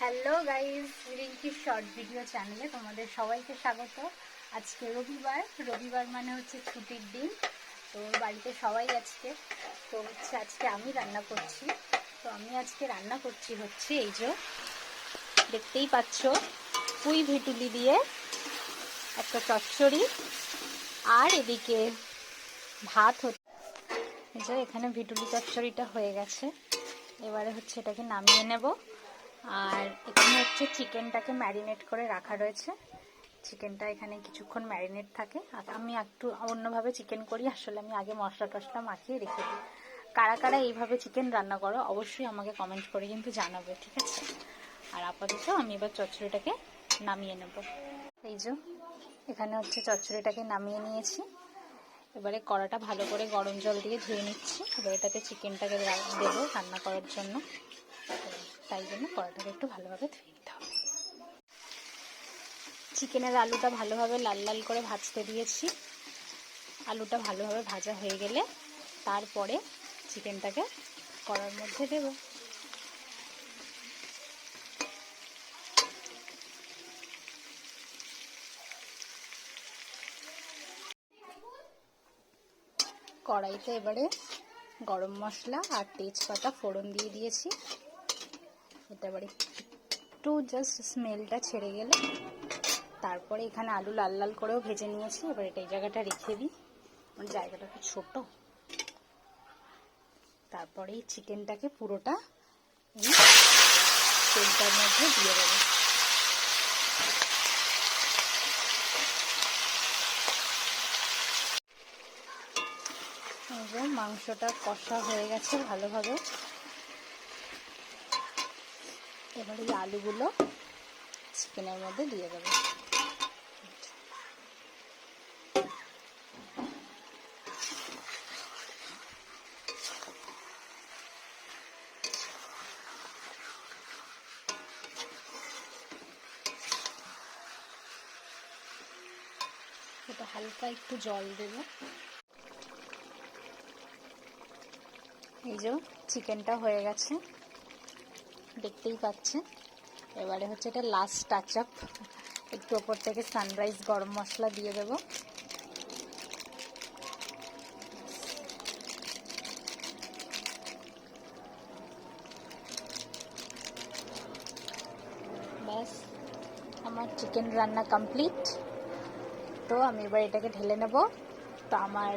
Hello guys, Rinki short video চ্যানেলে তোমাদের সবাইকে স্বাগত। আজকে রবিবার মানে হচ্ছে ছুটির দিন। তো বাড়িতে সবাই আজকে আমি রান্না করছি। তো আমি আজকে রান্না করছি হচ্ছে এই যে দেখতেই পাচ্ছ, পুঁই ভেটুলি দিয়ে একটা চচ্চড়ি, আর এদিকে ভাত হচ্ছে। এই যে এখানে ভেটুলি চচ্চড়িটা হয়ে গেছে, এবারে হচ্ছে এটাকে নামিয়ে নেব। আর এখানে হচ্ছে চিকেনটাকে ম্যারিনেট করে রাখা রয়েছে। চিকেনটা এখানে কিছুক্ষণ ম্যারিনেট থাকে, আর আমি একটু অন্যভাবে চিকেন করি। আসলে আমি আগে মশলা টশলা মাখিয়ে রেখে দিই। কারা কারা এইভাবে চিকেন রান্না করো অবশ্যই আমাকে কমেন্ট করে কিন্তু জানাবে, ঠিক আছে? আর আপাতত আমি এবার চচ্চড়িটাকে নামিয়ে নেব। এই যে এখানে হচ্ছে চচ্চড়িটাকে নামিয়ে নিয়েছি। এবারে কড়াটা ভালো করে গরম জল দিয়ে ধুয়ে নিচ্ছি। এবার এটাতে চিকেনটাকে দেবো রান্না করার জন্য, তাই জন্য কড়াটাকে একটু ভালোভাবে ধুয়ে নিতে হবে। চিকেনের আলুটা ভালোভাবে লাল লাল করে ভাজতে দিয়েছি। আলুটা ভালোভাবে ভাজা হয়ে গেলে তারপরে চিকেনটাকে কড়ার মধ্যে দেব। কড়াইতে এবারে গরম মশলা আর তেজপাতা ফোড়ন দিয়ে দিয়েছি। এটা এবারে একটু জাস্ট স্মেলটা ছেড়ে গেলে তারপরে এখানে আলু লাল লাল করেও ভেজে নিয়েছি। এবার এটা এই জায়গাটা রেখে দিই, আমার জায়গাটা খুব ছোট। তারপরে এই চিকেনটাকে পুরোটা এই তেলটার মধ্যে দিয়ে দেবো। মাংসটা কষা হয়ে গেছে ভালোভাবে। এবার এই আলুগুলো চিকেনের মধ্যে দিয়ে দেবো। এটা হালকা একটু জল দেব। এই যে চিকেনটা হয়ে গেছে, দেখতেই পাচ্ছেন। এবারে হচ্ছে এটা লাস্ট টাচ আপ, একটু ওপর থেকে সানরাইজ গরম মশলা দিয়ে দেব। ব্যাস, আমার চিকেন রান্না কমপ্লিট। তো আমি এবার এটাকে ঢেলে নেব। তো আমার